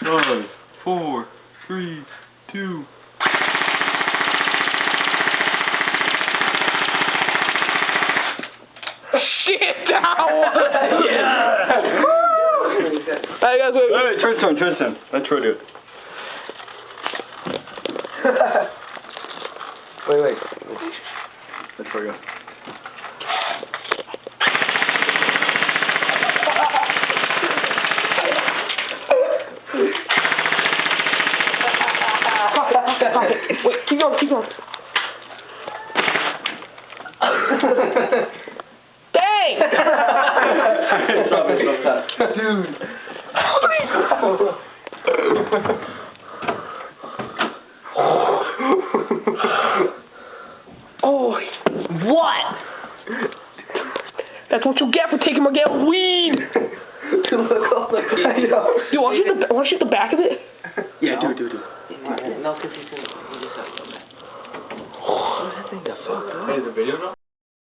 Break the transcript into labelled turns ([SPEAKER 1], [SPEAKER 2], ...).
[SPEAKER 1] 5, 4, 3, 2.
[SPEAKER 2] Shit! Ow! Yeah! Alright guys, wait.
[SPEAKER 1] Wait, Tristan. Let Troy do it.
[SPEAKER 3] Wait.
[SPEAKER 1] Let Troy go.
[SPEAKER 2] Wait, keep going. Dang!
[SPEAKER 3] Stop. Dude.
[SPEAKER 2] Oh, what? That's what you get for taking my damn weed!
[SPEAKER 3] Dude, look all the people.
[SPEAKER 2] Dude, want to shoot the back of it?
[SPEAKER 1] Yeah, do it.
[SPEAKER 3] No, because he's in. He just has to go back. What's that thing? The fuck?
[SPEAKER 1] Hey, is the video on?